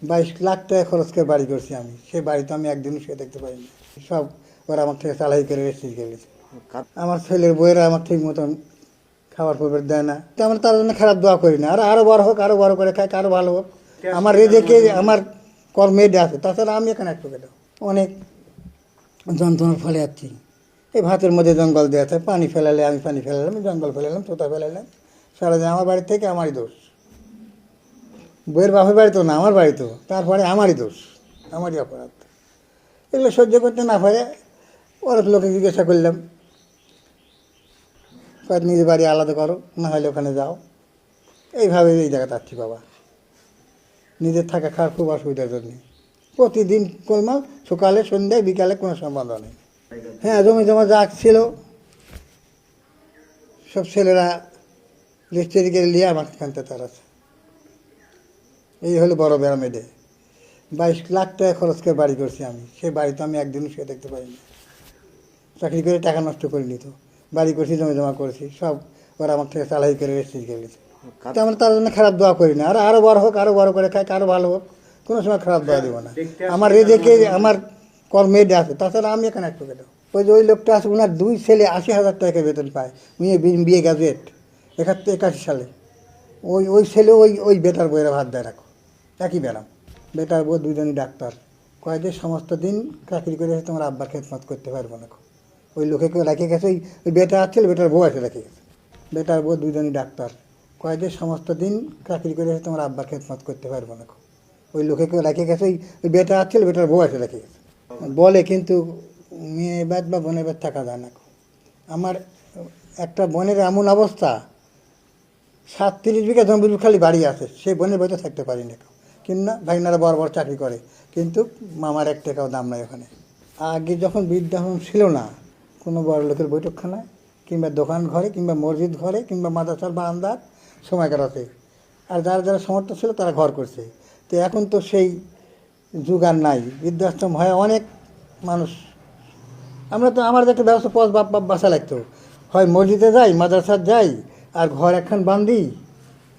22 লাখ টাকা খরচ করে বাড়ি করছি আমি। সেই বাড়িতে আমি একদিনও শুয়ে দেখতে পাইনি। সব ওরা আমার থেকে চালাই করে রেস্ট গেছে। আমার ছেলের বইয়েরা আমার ঠিক মতন খাবার পরিবার দেয় না। তো আমরা তার জন্য খারাপ দোয়া করি না। আর আরও বড় হোক, আরও বড় করে খাক, আরও ভালো হোক। আমার রেজেকে আমার কর্মেডে আছে, তাছাড়া আমি এখানে একটু কেটে অনেক যন্ত্রণার ফলে যাচ্ছি। এই ভাতের মধ্যে জঙ্গল দেওয়া আছে, পানি ফেলালে আমি পানি ফেলালাম, জঙ্গল ফেলালাম, তোতা ফেলালাম, সারাদিন আমার বাড়ি থেকে আমারই দোষ। বইয়ের বাপের বাড়ি তো না, আমার বাড়ি তো, তারপরে আমারই দোষ, আমারই অপরাধ। এগুলো সহ্য করতে না পারে অনেক লোকে জিজ্ঞাসা করলাম, কয়েক নিজের বাড়ি আলাদা করো, না হলে ওখানে যাও। এইভাবে এই জায়গাতে আসছি বাবা। নিজের থাকা খাওয়ার খুব অসুবিধার জন্য প্রতিদিন গোলমাল, সকালে সন্ধ্যায় বিকালে কোনো সম্বন্ধ নেই। হ্যাঁ, জমি জমা যা ছিল সব ছেলেরা রেজিস্ট্রি করে নিয়ে আমার এখানতে তার আছে। এই হলো বড় ব্যারামেডে। 22 লাখ টাকা খরচ করে বাড়ি করছি আমি। সেই বাড়িতে আমি একদিনও শুয়ে দেখতে পাইনি। চাকরি করে টাকা নষ্ট করিনি তো, বাড়ি করছি, জমি জমা করেছি, সব ওরা আমার থেকে চালাই করে রেজিস্ট্রি করে নিয়েছে। তো আমরা তার জন্য খারাপ দোয়া করি না। আর আরও বড় হোক, আরও বড় করে খাক, আরও ভালো হোক, কোনো সময় খারাপ দোয়া দেবো না। আমার রেজেকে আমার কর্মেডে আছে, তাছাড়া আমি এখানে একটু কেটে ওই যে ওই লোকটা আছে, ওনার 2 ছেলে 80,000 টাকা বেতন পায়। উনি বিয়ে গ্রাজুয়েট 81 সালে। ওই ছেলে ওই বেটার বইয়েরা ভাত দেয় রাখো, একই ব্যারাম। বেটার বউ 2জনই ডাক্তার। কয় যে সমস্ত দিন চাকরি করে তোমার আব্বার খেদমত করতে পারবো না। ওই লোকে কেউ রেখে গেছে, ওই বেটা আসছিল, বেটার বউ এসে রেখে গেছে। বেটার বউ 2জনই ডাক্তার। কয় যে সমস্ত দিন চাকরি করে তোমার আব্বার খেদমত করতে পারবো না। ওই লোকে কেউ রেখে গেছে, ওই বেটা আসছিল, বেটার বউ এসে রেখে গেছে। বলে কিন্তু মেয়ে বাদ বা বোনের বাদ থাকা যায় না। আমার একটা বোনের এমন অবস্থা, 37 বিঘা জমি খালি বাড়ি আছে, সেই বোনের বাড়িতে থাকতে পারি না। কিংবা ভাইনারা বড় বড় চাকরি করে, কিন্তু মামার 1 টাকাও দাম নাই ওখানে। আগে যখন বৃদ্ধাশ্রম ছিল না, কোনো বড় লোকের বৈঠকখানায় কিংবা দোকান ঘরে কিংবা মসজিদ ঘরে কিংবা মাদ্রাসার বারান্দার সময় কাটাতে, আর যারা যারা সমর্থ ছিল তারা ঘর করছে। তো এখন তো সেই যুগ আর নাই। বৃদ্ধাশ্রম হয় অনেক মানুষ। আমরা তো আমার একটা ব্যবস্থা পথ বাসা লাগতো, হয় মসজিদে যাই, মাদ্রাসার যাই, আর ঘর একখান বান্ধি,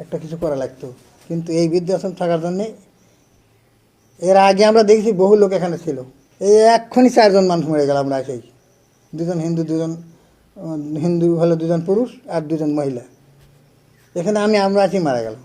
একটা কিছু করা লাগতো। কিন্তু এই বৃদ্ধাশ্রম থাকার জন্যে, এর আগে আমরা দেখছি বহু লোক এখানে ছিল। এই এক্ষুনি 4 জন মানুষ মরে গেল। আমরা সেই 2জন হিন্দু, 2জন হিন্দু হলো, 2জন পুরুষ আর 2জন মহিলা। এখানে আমরা আছি, মারা গেল।